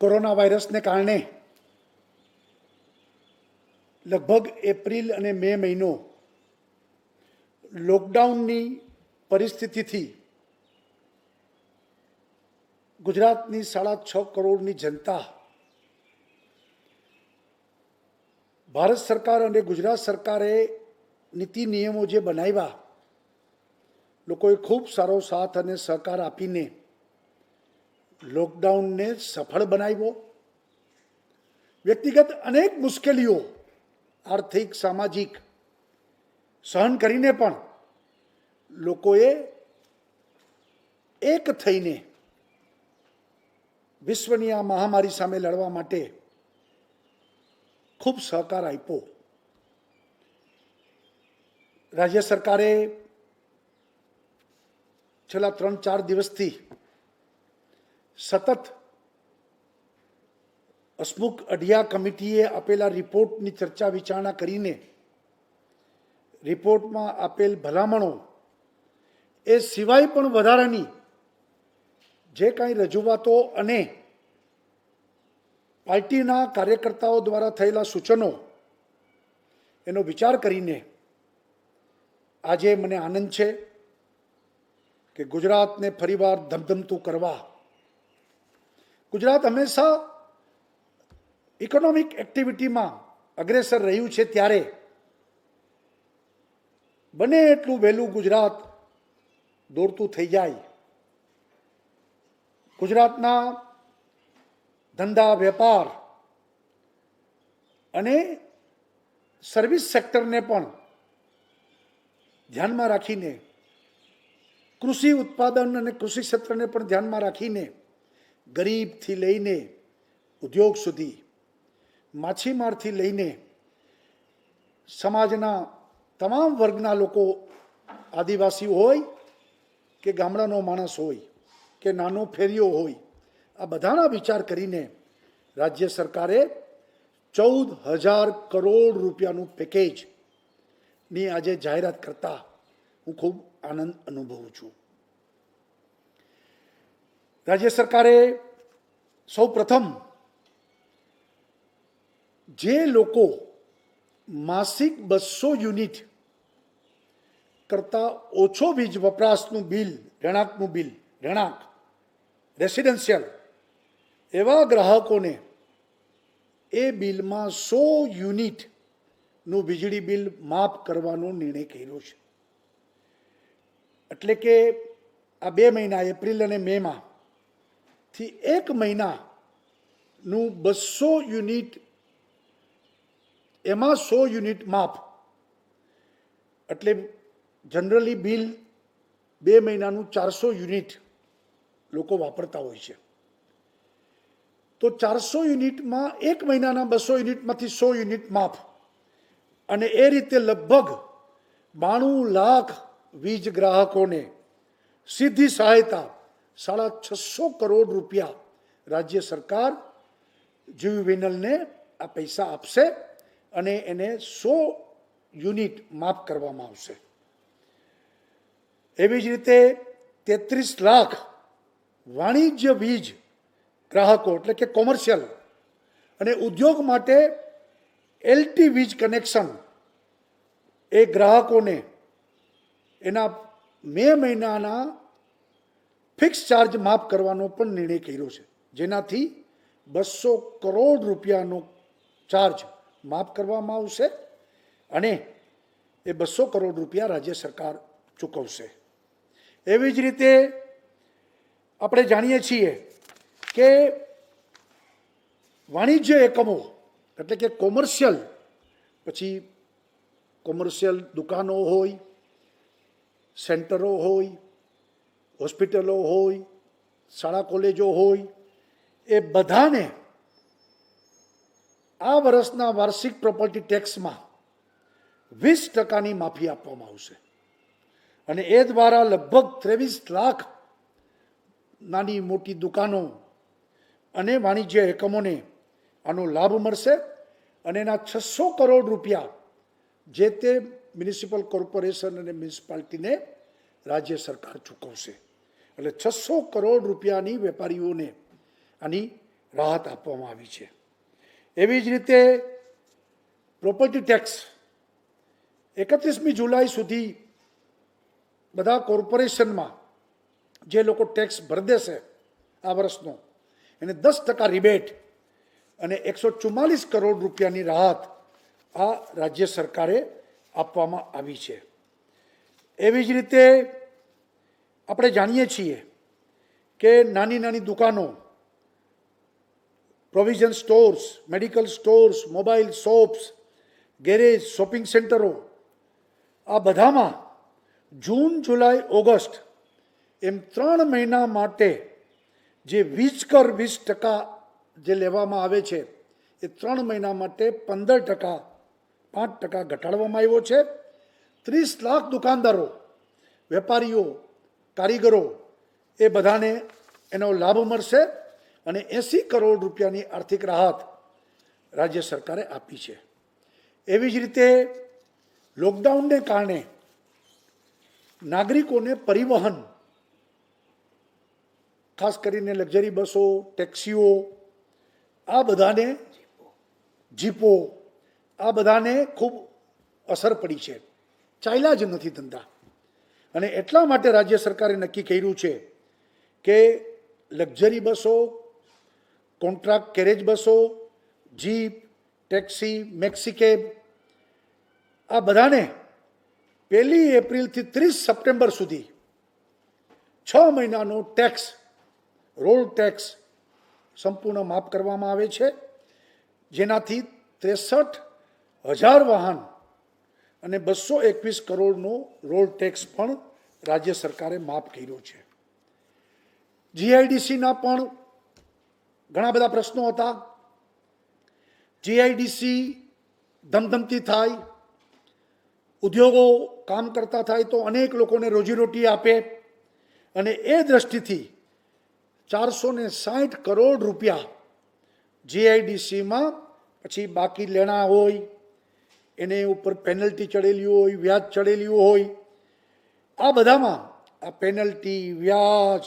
Corona વાયરસને કારણે લગભગ એપ્રિલ અને મે મહિનો લોકડાઉનની પરિસ્થિતિથી ગુજરાતની 6.5 કરોડની જનતા ભારત સરકાર અને ગુજરાત સરકારે નીતિ નિયમો જે બનાવ્યા, લોકોએ ખૂબ સારો સાથ અને સહકાર આપીને લોકડાઉનને સફળ બનાવ્યો. વ્યક્તિગત અનેક મુશ્કેલીઓ આર્થિક સામાજિક સહન કરીને પણ લોકોએ એક થઈને વિશ્વની આ મહામારી સામે લડવા માટે ખૂબ સહકાર આપ્યો. રાજ્ય સરકારે છેલ્લા 3-4 દિવસથી સતત હસમુખ અઢિયા કમિટીએ આપેલા રિપોર્ટની ચર્ચા વિચારણા કરીને રિપોર્ટમાં આપેલ ભલામણો એ સિવાય પણ વધારાની જે કાંઈ રજૂઆતો અને પાર્ટીના કાર્યકર્તાઓ દ્વારા થયેલા સૂચનો એનો વિચાર કરીને આજે મને આનંદ છે કે ગુજરાતને ફરીવાર ધમધમતું કરવા, ગુજરાત હંમેશા ઇકોનોમિક એક્ટિવિટીમાં અગ્રેસર રહ્યું છે, ત્યારે બને એટલું વહેલું ગુજરાત દોડતું થઈ જાય. ગુજરાતના ધંધા વેપાર અને સર્વિસ સેક્ટરને પણ ધ્યાનમાં રાખીને, કૃષિ ઉત્પાદન અને કૃષિ ક્ષેત્રને પણ ધ્યાનમાં રાખીને ગરીબથી લઈને ઉદ્યોગ સુધી, માછીમારથી લઈને સમાજના તમામ વર્ગના લોકો, આદિવાસી હોય કે ગામડાનો માણસ હોય કે નાનો ફેરિયો હોય, આ બધાના વિચાર કરીને રાજ્ય સરકારે 14,000 કરોડ રૂપિયાનું પેકેજની આજે જાહેરાત કરતા હું ખૂબ આનંદ અનુભવું છું. રાજ્ય સરકારે સૌ પ્રથમ જે લોકો માસિક 200 યુનિટ કરતાં ઓછો વીજ વપરાશનું બિલ, રહેણાંક રેસિડેન્શિયલ, એવા ગ્રાહકોને એ બિલમાં 100 યુનિટનું વીજળી બિલ માફ કરવાનો નિર્ણય કર્યો છે. એટલે કે આ 2 મહિના એપ્રિલ અને મેમાં થી 1 મહિનાનું 200 યુનિટ, એમાં 100 યુનિટ માફ. એટલે જનરલી બિલ 2 મહિનાનું 400 યુનિટ લોકો વાપરતા હોય છે. તો 400 યુનિટમાં 1 મહિનાના 200 યુનિટમાંથી 100 યુનિટ માફ, અને એ રીતે લગભગ 92 લાખ વીજ ગ્રાહકોને સીધી સહાયતા 650 કરોડ રૂપિયા રાજ્ય સરકાર જીવીવીએનએલને આ પૈસા આપશે અને એને 100 યુનિટ માફ કરવામાં આવશે. એવી જ રીતે 33 લાખ વાણિજ્ય વીજ ગ્રાહકો, એટલે કે કોમર્શિયલ અને ઉદ્યોગ માટે એલટી વીજ કનેક્શન, એ ગ્રાહકોને એના મે મહિનાના ફિક્સ ચાર્જ માફ કરવાનો પણ નિર્ણય કર્યો છે, જેનાથી 200 કરોડ રૂપિયાનો ચાર્જ માફ કરવામાં આવશે અને એ 200 કરોડ રૂપિયા રાજ્ય સરકાર ચૂકવશે. એવી જ રીતે આપણે જાણીએ છીએ કે વાણિજ્ય એકમો, એટલે કે કોમર્શિયલ, પછી કોમર્શિયલ દુકાનો હોય, સેન્ટરો હોય, હોસ્પિટલો હોય, શાળા કોલેજો હોય, એ બધાને આ વર્ષના વાર્ષિક પ્રોપર્ટી ટેક્સમાં 20% માફી આપવામાં આવશે અને એ દ્વારા લગભગ 23 લાખ નાની મોટી દુકાનો અને વાણિજ્ય એકમોને આનો લાભ મળશે અને એના 600 કરોડ રૂપિયા જે તે મ્યુનિસિપલ કોર્પોરેશન અને મ્યુનિસિપાલિટીને રાજ્ય સરકાર ચૂકવશે. એટલે 600 કરોડ રૂપિયાની વેપારીઓને આની રાહત આપવામાં આવી છે. એવી જ રીતે પ્રોપર્ટી ટેક્સ 31મી જુલાઈ સુધી બધા કોર્પોરેશનમાં જે લોકો ટેક્સ ભરી દેશે આ વર્ષનો એને 10% રિબેટ અને 144 કરોડ રૂપિયાની રાહત આ રાજ્ય સરકારે આપવામાં આવી છે. એવી જ રીતે આપણે જાણીએ છીએ કે નાની નાની દુકાનો, provision stores, medical stores, mobile shops, garage, shopping સેન્ટરો, આ બધામાં જૂન, જુલાઈ, ઓગસ્ટ એમ 3 મહિના માટે જે વીજ કર 20% જે લેવામાં આવે છે એ 3 મહિના માટે 15%, 5% ઘટાડવામાં આવ્યો છે. 30 લાખ દુકાનદારો, વેપારીઓ, કારીગરો એ બધાને એનો લાભ મળશે અને 80 કરોડ રૂપિયાની આર્થિક રાહત રાજ્ય સરકારે આપી છે. એવી જ રીતે લોકડાઉનને કારણે નાગરિકોને પરિવહન, ખાસ કરીને લક્ઝરી બસો, ટેક્સીઓ, આ બધાને, જીપો, આ બધાને ખૂબ અસર પડી છે. ચાલ્યા જ નથી ધંધા. અને એટલા માટે રાજ્ય સરકારે નક્કી કર્યું છે કે લક્ઝરી બસો, કોન્ટ્રાક્ટ કેરેજ બસો, જીપ, ટેક્સી, મેક્સી કેબ, આ બધાને 1 એપ્રિલથી 30 સપ્ટેમ્બર સુધી 6 મહિનાનો ટેક્સ, રોડ ટેક્સ સંપૂર્ણ માફ કરવામાં આવે છે, જેનાથી 63,000 વાહન અને 221 કરોડનો રોડ ટેક્સ પણ રાજ્ય સરકારે માફ કર્યો છે. જીઆઈડીસીના પણ ઘણા બધા પ્રશ્નો હતા. જીઆઈડીસી ધમધમતી થાય, ઉદ્યોગો કામ કરતા થાય તો અનેક લોકોને રોજીરોટી આપે અને એ દ્રષ્ટિથી 460 કરોડ રૂપિયા જીઆઈડીસીમાં પછી બાકી લેણા હોય, એને ઉપર પેનલ્ટી ચડેલી હોય, વ્યાજ ચડેલી હોય, આ બધામાં આ પેનલ્ટી, વ્યાજ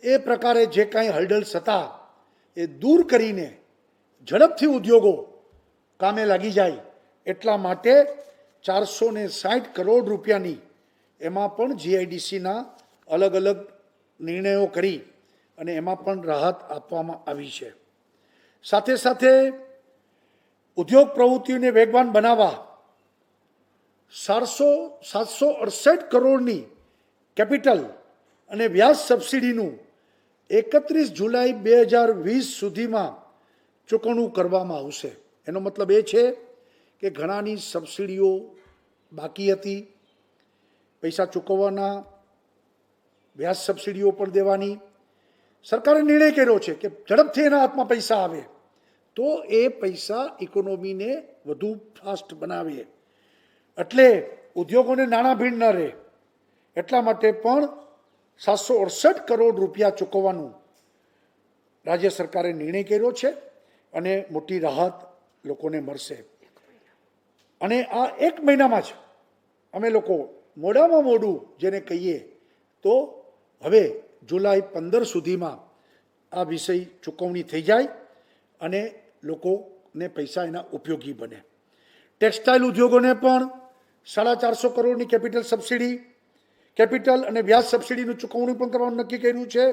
એ પ્રકારે જે કાંઈ હર્ડલ્સ હતા એ દૂર કરીને ઝડપથી ઉદ્યોગો કામે લાગી જાય એટલા માટે 460 કરોડ રૂપિયાની એમાં પણ જીઆઈડીસીના અલગ અલગ નિર્ણયો કરી અને એમાં પણ રાહત આપવામાં આવી છે. સાથે સાથે ઉદ્યોગ પ્રવૃત્તિઓને વેગવાન બનાવવા 768 કરોડની કેપિટલ અને વ્યાજ સબસિડીનું 31 જુલાઈ 2020 સુધીમાં ચૂકવણું કરવામાં આવશે. એનો મતલબ એ છે કે ઘણાની સબસિડીઓ બાકી હતી, પૈસા ચૂકવવાના, વ્યાજ સબસિડીઓ પણ દેવાની. સરકારે નિર્ણય કર્યો છે કે ઝડપથી એના હાથમાં પૈસા આવે તો એ પૈસા ઇકોનોમીને વધુ ફાસ્ટ બનાવે, એટલે ઉદ્યોગોને નાણાં ભીડ ન રહે એટલા માટે પણ 768 કરોડ રૂપિયા ચૂકવવાનું રાજ્ય સરકારે નિર્ણય કર્યો છે અને મોટી રાહત લોકોને મળશે. અને આ 1 મહિનામાં જ અમે લોકો મોડામાં મોડું જેને કહીએ તો હવે જુલાઈ 15 સુધીમાં આ વિષય ચૂકવણી થઈ જાય અને લોકોને પૈસા એના ઉપયોગી બને. ટેક્સટાઇલ ઉદ્યોગોને પણ 450 કરોડની કેપિટલ સબસિડી, કેપિટલ અને વ્યાજ સબસિડીનું ચૂકવણી પણ કરવાનું નક્કી કર્યું છે.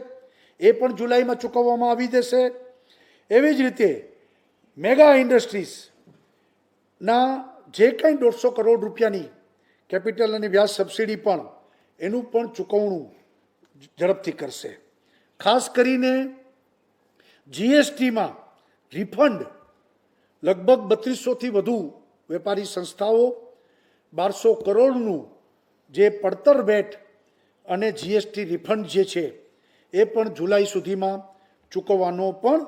એ પણ જુલાઈમાં ચૂકવવામાં આવી જશે. એવી જ રીતે મેગા ઇન્ડસ્ટ્રીઝના જે કંઈ 150 કરોડ રૂપિયાની કેપિટલ અને વ્યાજ સબસિડી પણ એનું પણ ચૂકવણું ઝડપથી કરશે. ખાસ કરીને જીએસટીમાં રિફંડ લગભગ 3200થી વધુ વેપારી સંસ્થાઓ 1200 કરોડનું જે પડતર વેટ અને જીએસટી રિફંડ જે છે એ પણ જુલાઈ સુધીમાં ચૂકવવાનો પણ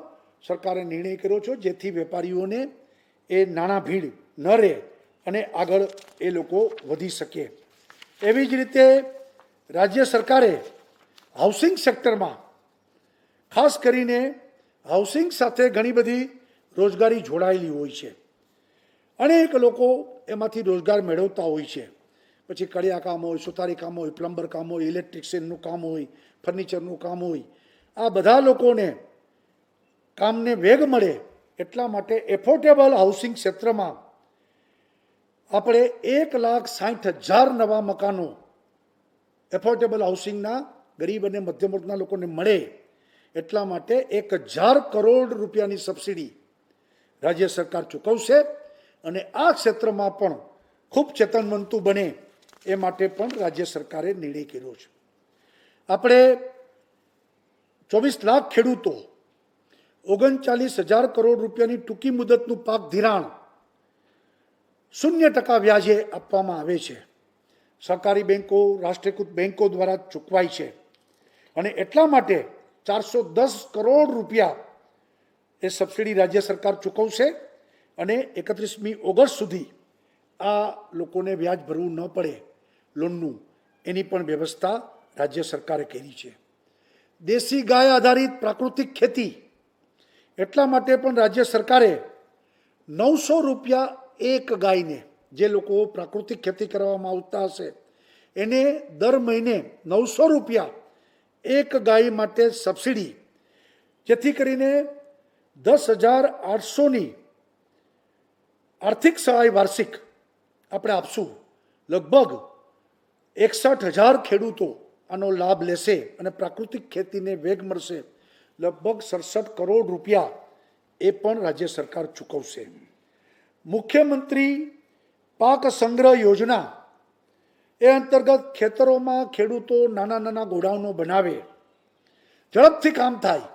સરકારે નિર્ણય કર્યો છે, જેથી વેપારીઓને એ નાણાં ભીડ ન રહે અને આગળ એ લોકો વધી શકે. એવી જ રીતે રાજ્ય સરકારે હાઉસિંગ સેક્ટરમાં ખાસ કરીને હાઉસિંગ સાથે ઘણી બધી રોજગારી જોડાયેલી હોય છે. અનેક લોકો એમાંથી રોજગાર મેળવતા હોય છે. પછી કડિયા કામ હોય, સુતારી કામ હોય, પ્લમ્બર કામ હોય, ઇલેક્ટ્રિશિયનનું કામ હોય, ફર્નિચરનું કામ હોય, આ બધા લોકોને કામને વેગ મળે એટલા માટે એફોર્ડેબલ હાઉસિંગ ક્ષેત્રમાં આપણે 1,60,000 નવા મકાનો એફોર્ડેબલ હાઉસિંગના ગરીબ અને મધ્યમ વર્ગના લોકોને મળે એટલા માટે 1,000 કરોડ રૂપિયાની સબસિડી રાજ્ય સરકાર ચૂકવશે અને આ ક્ષેત્રમાં પણ ખૂબ ચેતનવંતુ બને એ માટે પણ રાજ્ય સરકારે નિર્ણય કર્યો છે. આપણે 24 લાખ ખેડૂતો 39,000 કરોડ રૂપિયાની ટૂંકી મુદતનું પાક ધિરાણ 0% વ્યાજે આપવામાં આવે છે. સહકારી બેન્કો, રાષ્ટ્રીયકૃત બેન્કો દ્વારા ચૂકવાય છે અને એટલા માટે 410 કરોડ રૂપિયા એ સબસિડી રાજ્ય સરકાર ચૂકવશે અને 31મી ઓગસ્ટ સુધી આ લોકોને વ્યાજ ભરવું ન પડે લોનનું, એની પણ વ્યવસ્થા રાજ્ય સરકારે કરી છે. દેશી ગાય આધારિત પ્રાકૃતિક ખેતી એટલા માટે પણ રાજ્ય સરકારે 900 રૂપિયા એક ગાયને, જે લોકો પ્રાકૃતિક ખેતી કરવામાં આવતા હશે એને દર મહિને 900 રૂપિયા એક ગાય માટે સબસિડી, જેથી કરીને 10,800ની આર્થિક સહાય વાર્ષિક આપણે આપશું. લગભગ 61,000 ખેડૂતો આનો લાભ લેશે અને પ્રાકૃતિક ખેતીને વેગ મળશે. લગભગ 67 કરોડ રૂપિયા એ પણ રાજ્ય સરકાર ચૂકવશે. મુખ્યમંત્રી પાક સંગ્રહ યોજના એ અંતર્ગત ખેતરોમાં ખેડૂતો નાના નાના ગોડાઉનો બનાવે, ઝડપથી કામ થાય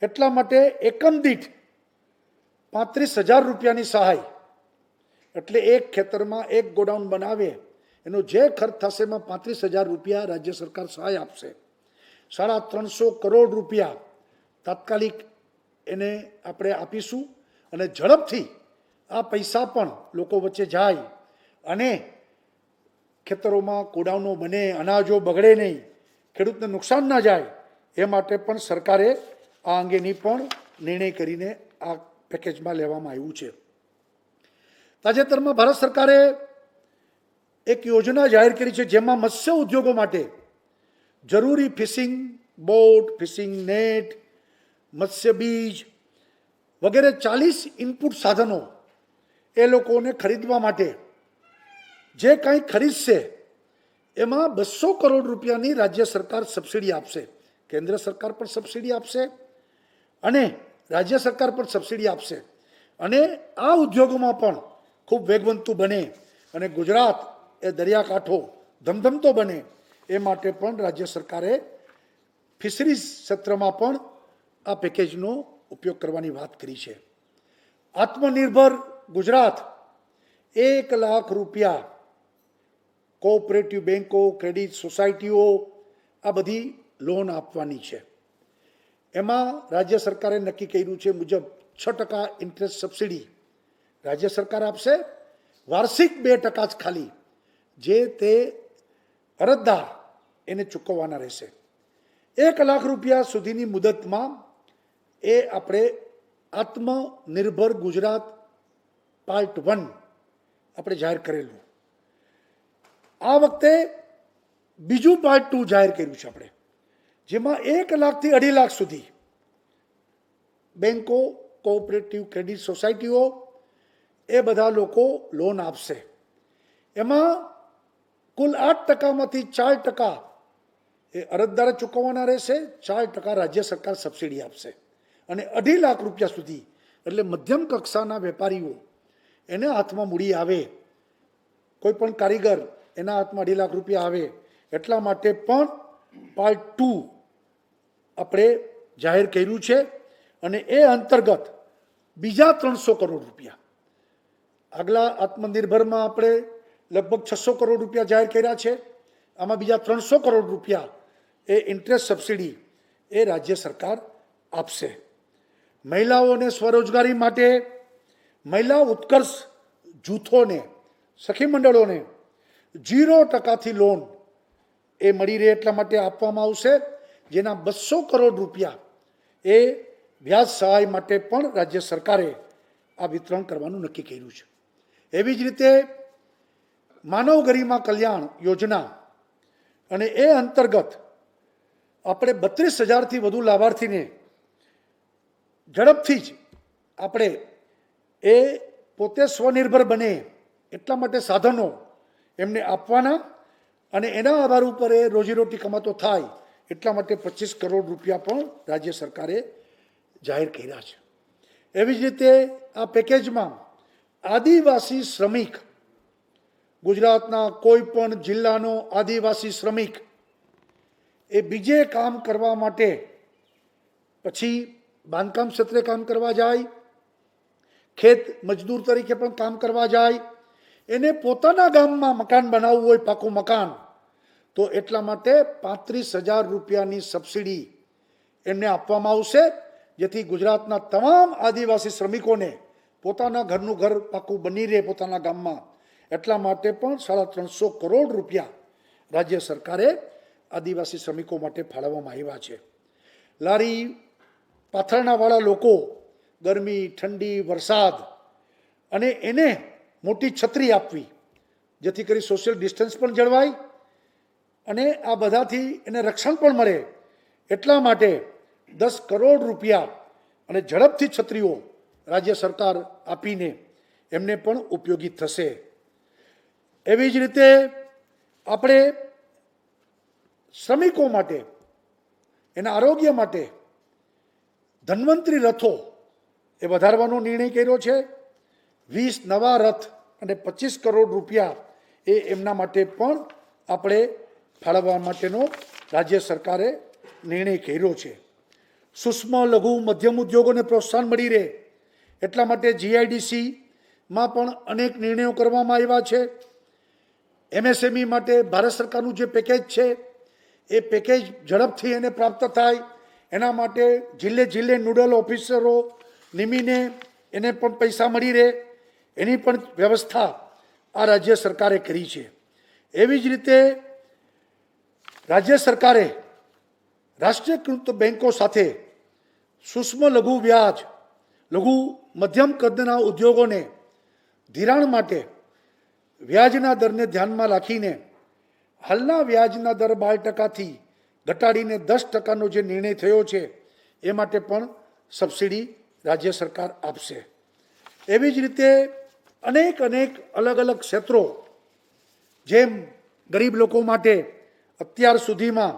એટલા માટે એકમ દીઠ 35,000 રૂપિયાની સહાય, એટલે એક ખેતરમાં એક ગોડાઉન બનાવે એનો જે ખર્ચ થશે એમાં 35,000 રૂપિયા રાજ્ય સરકાર સહાય આપશે. 350 કરોડ રૂપિયા તાત્કાલિક એને આપણે આપીશું અને ઝડપથી આ પૈસા પણ લોકો વચ્ચે જાય અને ખેતરોમાં ગોડાઉનો બને, અનાજો બગડે નહીં, ખેડૂતને નુકસાન ના જાય એ માટે પણ સરકારે આ અંગેની પણ નિર્ણય કરીને આ પેકેજમાં લેવામાં આવ્યું છે. તાજેતરમાં ભારત સરકારે એક યોજના જાહેર કરી છે જેમાં મત્સ્ય ઉદ્યોગો માટે જરૂરી ફિશિંગ બોટ, ફિશિંગ નેટ, મત્સ્ય બીજ વગેરે 40 ઇનપુટ સાધનો એ લોકોને ખરીદવા માટે જે કંઈ ખરીદશે એમાં 200 કરોડ રૂપિયાની રાજ્ય સરકાર સબસિડી આપશે. કેન્દ્ર સરકાર પણ સબસિડી આપશે અને રાજ્ય સરકાર પણ સબસિડી આપશે અને આ ઉદ્યોગોમાં પણ ખૂબ વેગવંતુ બને અને ગુજરાત એ દરિયાકાંઠો ધમધમતો બને એ માટે પણ રાજ્ય સરકારે ફિશરીઝ ક્ષેત્રમાં પણ આ પેકેજનો ઉપયોગ કરવાની વાત કરી છે. આત્મનિર્ભર ગુજરાત 1 લાખ રૂપિયા કોઓપરેટિવ બેન્કો, ક્રેડિટ સોસાયટીઓ આ બધી લોન આપવાની છે. એમાં રાજ્ય સરકારે નક્કી કર્યું છે મુજબ 6% ઇન્ટરેસ્ટ સબસિડી રાજ્ય સરકાર આપશે, વાર્ષિક 2% જ ખાલી જે તે અરજદાર એને ચૂકવવાના રહેશે. 1 લાખ રૂપિયા સુધીની મુદતમાં એ આપણે આત્મનિર્ભર ગુજરાત પાર્ટ 1 આપણે જાહેર કરેલું. આ વખતે બીજું પાર્ટ 2 જાહેર કર્યું છે આપણે, જેમાં 1 લાખથી 2.5 લાખ સુધી બેન્કો, કોઓપરેટિવ ક્રેડિટ સોસાયટીઓ એ બધા લોકો લોન આપશે. એમાં કુલ 8%માંથી 4% એ અરજદારે ચૂકવવાના રહેશે, 4% રાજ્ય સરકાર સબસિડી આપશે અને 2.5 લાખ રૂપિયા સુધી એટલે મધ્યમ કક્ષાના વેપારીઓ એને હાથમાં મૂડી આવે, કોઈ પણ કારીગર એના હાથમાં 2.5 લાખ રૂપિયા આવે એટલા માટે પણ પાર્ટ 2 આપણે જાહેર કર્યું છે અને એ અંતર્ગત બીજા 300 કરોડ રૂપિયા, આગલા આત્મનિર્ભરમાં આપણે લગભગ 600 કરોડ રૂપિયા જાહેર કર્યા છે, આમાં બીજા 300 કરોડ રૂપિયા એ ઇન્ટરેસ્ટ સબસિડી એ રાજ્ય સરકાર આપશે. મહિલાઓને સ્વરોજગારી માટે મહિલા ઉત્કર્ષ જૂથોને, સખી મંડળોને 0%થી લોન એ મળી રહે એટલા માટે આપવામાં આવશે, જેના 200 કરોડ રૂપિયા એ વ્યાજ સહાય માટે પણ રાજ્ય સરકારે આ વિતરણ કરવાનું નક્કી કર્યું છે. એવી જ રીતે માનવ ગરિમા કલ્યાણ યોજના અને એ અંતર્ગત આપણે 32,000થી વધુ લાભાર્થીને ઝડપથી જ આપણે એ પોતે સ્વનિર્ભર બને એટલા માટે સાધનો એમને આપવાના અને એના આધાર ઉપર એ રોજીરોટી કમાતો થાય એટલા માટે 25 કરોડ રૂપિયા પણ રાજ્ય સરકારે જાહેર કર્યા છે. એવી જ રીતે આ પેકેજમાં આદિવાસી શ્રમિક, ગુજરાતના કોઈ પણ જિલ્લાનો આદિવાસી શ્રમિક એ બીજે કામ કરવા માટે, પછી બાંધકામ ક્ષેત્રે કામ કરવા જાય, ખેત મજદૂર તરીકે પણ કામ કરવા જાય, એને પોતાના ગામમાં મકાન બનાવવું હોય, પાકું મકાન, તો એટલા માટે 35,000 રૂપિયાની સબસિડી એમને આપવામાં આવશે, જેથી ગુજરાતના તમામ આદિવાસી શ્રમિકોને પોતાના ઘરનું ઘર પાકું બની રહે પોતાના ગામમાં. એટલા માટે પણ 350 કરોડ રૂપિયા રાજ્ય સરકારે આદિવાસી શ્રમિકો માટે ફાળવવામાં આવ્યા છે. લારી પાથરણાવાળા લોકો ગરમી, ઠંડી, વરસાદ અને એને મોટી છત્રી આપવી, જેથી કરી સોશિયલ ડિસ્ટન્સ પણ જળવાય અને આ બધાથી એને રક્ષણ પણ મળે, એટલા માટે 10 કરોડ રૂપિયા અને ઝડપથી છત્રીઓ રાજ્ય સરકાર આપીને એમને પણ ઉપયોગી થશે. એવી જ રીતે આપણે શ્રમિકો માટે, એના આરોગ્ય માટે ધન્વંતરી રથો એ વધારવાનો નિર્ણય કર્યો છે. 20 નવા રથ અને 25 કરોડ રૂપિયા એ એમના માટે પણ આપણે ફાળવવા માટેનો રાજ્ય સરકારે નિર્ણય કર્યો છે. સૂક્ષ્મ, લઘુ, મધ્યમ ઉદ્યોગોને પ્રોત્સાહન મળી રહે એટલા માટે GIDCમાં પણ અનેક નિર્ણયો કરવામાં આવ્યા છે. MSME માટે ભારત સરકારનું જે પેકેજ છે એ પેકેજ ઝડપથી એને પ્રાપ્ત થાય એના માટે જિલ્લે જિલ્લે નોડલ ઓફિસરો નિમીને એને પણ પૈસા મળી રહે એની પણ વ્યવસ્થા આ રાજ્ય સરકારે કરી છે. એવી જ રીતે રાજ્ય સરકારે રાષ્ટ્રીયકૃત બેન્કો સાથે સૂક્ષ્મ લઘુ વ્યાજ, લઘુ મધ્યમ કદના ઉદ્યોગોને ધિરાણ માટે વ્યાજના દરને ધ્યાનમાં રાખીને હાલના વ્યાજના દર 12%થી ઘટાડીને 10%નો જે નિર્ણય થયો છે એ માટે પણ સબસિડી રાજ્ય સરકાર આપશે. એવી જ રીતે અનેક અલગ અલગ ક્ષેત્રો, જેમ ગરીબ લોકો માટે અત્યાર સુધીમાં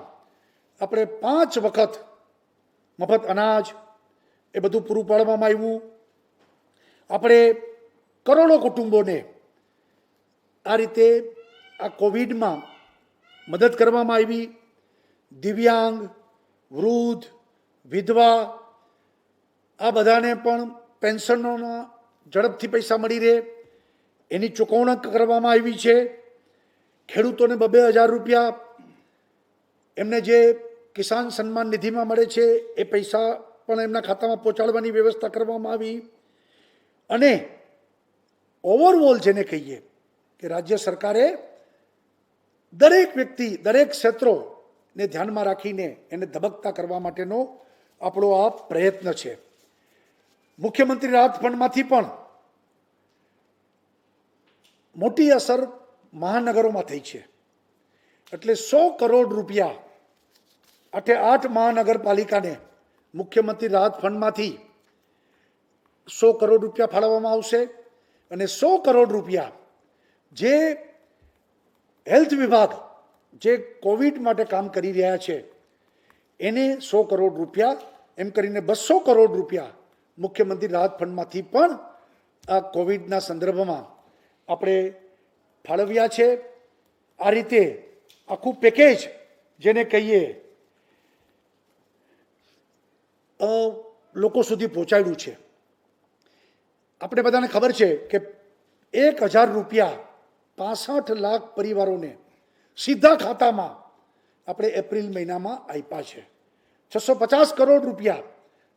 આપણે 5 વખત મફત અનાજ એ બધું પૂરું પાડવામાં આવ્યું. આપણે કરોડો કુટુંબોને આ રીતે આ કોવિડમાં મદદ કરવામાં આવી. દિવ્યાંગ, વૃદ્ધ, વિધવા આ બધાને પણ પેન્શનોના ઝડપથી પૈસા મળી રહે એની ચૂકવણી કરવામાં આવી છે. ખેડૂતોને 2,000 રૂપિયા એમને જે કિસાન સન્માન નિધિમાં મળે છે એ પૈસા પણ એમના ખાતામાં પહોંચાડવાની વ્યવસ્થા કરવામાં આવી. અને ઓવરઓલ જેને કહીએ કે રાજ્ય સરકારે દરેક વ્યક્તિ, દરેક ક્ષેત્રોને ધ્યાનમાં રાખીને એને ધબકતા કરવા માટેનો આપણો આ પ્રયત્ન છે. મુખ્યમંત્રી રાહત ફંડમાંથી પણ મોટી અસર મહાનગરોમાં થઈ છે. એટલે 100 કરોડ રૂપિયા 8 મહાનગરપાલિકાને મુખ્યમંત્રી રાહત ફંડમાંથી 100 કરોડ રૂપિયા ફાળવવામાં આવશે. અને 100 કરોડ રૂપિયા જે હેલ્થ વિભાગ જે કોવિડ માટે કામ કરી રહ્યા છે એને 100 કરોડ રૂપિયા, એમ કરીને 200 કરોડ રૂપિયા મુખ્યમંત્રી રાહત ફંડમાંથી પણ આ કોવિડના સંદર્ભમાં આપણે ફાળવ્યા છે. આ રીતે આખું પેકેજ જેને કહીએ લોકો સુધી પહોંચાડ્યું છે. આપણે બધાને ખબર છે કે 1,000 રૂપિયા 65 લાખ પરિવારોને સીધા ખાતામાં આપણે એપ્રિલ મહિનામાં આપ્યા છે. 650 કરોડ રૂપિયા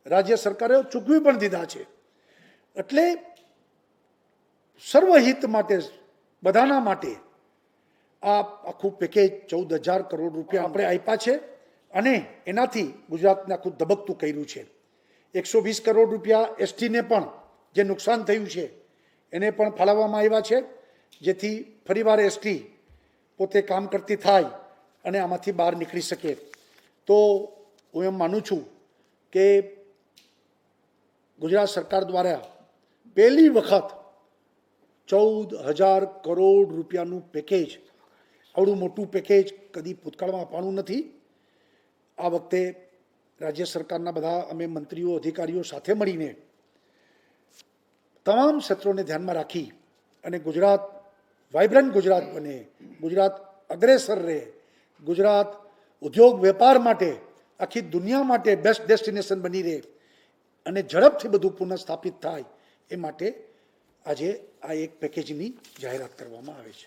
રાજ્ય સરકારે ચૂકવી પણ દીધા છે. એટલે સર્વહિત માટે, બધાના માટે આ આખું પેકેજ 14,000 કરોડ રૂપિયા આપણે આપ્યા છે અને એનાથી ગુજરાતને આખું ધબકતું કર્યું છે. 120 કરોડ રૂપિયા એસટીને પણ જે નુકસાન થયું છે એને પણ ફાળવવામાં આવ્યા છે, જેથી ફરીવાર એસટી પોતે કામ કરતી થાય અને આમાંથી બહાર નીકળી શકે. તો હું એમ માનું છું કે ગુજરાત સરકાર દ્વારા પહેલી વખત 14,000 કરોડ રૂપિયાનું પેકેજ, આવડું મોટું પેકેજ કદી ભૂતકાળમાં અપાણું નથી. આ વખતે રાજ્ય સરકારના બધા અમે મંત્રીઓ અધિકારીઓ સાથે મળીને તમામ ક્ષેત્રોને ધ્યાનમાં રાખી અને ગુજરાત વાઇબ્રન્ટ ગુજરાત બને, ગુજરાત અગ્રેસર રહે, ગુજરાત ઉદ્યોગ વેપાર માટે આખી દુનિયા માટે બેસ્ટ ડેસ્ટિનેશન બની રહે અને ઝડપથી બધું પુનઃસ્થાપિત થાય એ માટે આજે આ એક પેકેજની જાહેરાત કરવામાં આવે છે.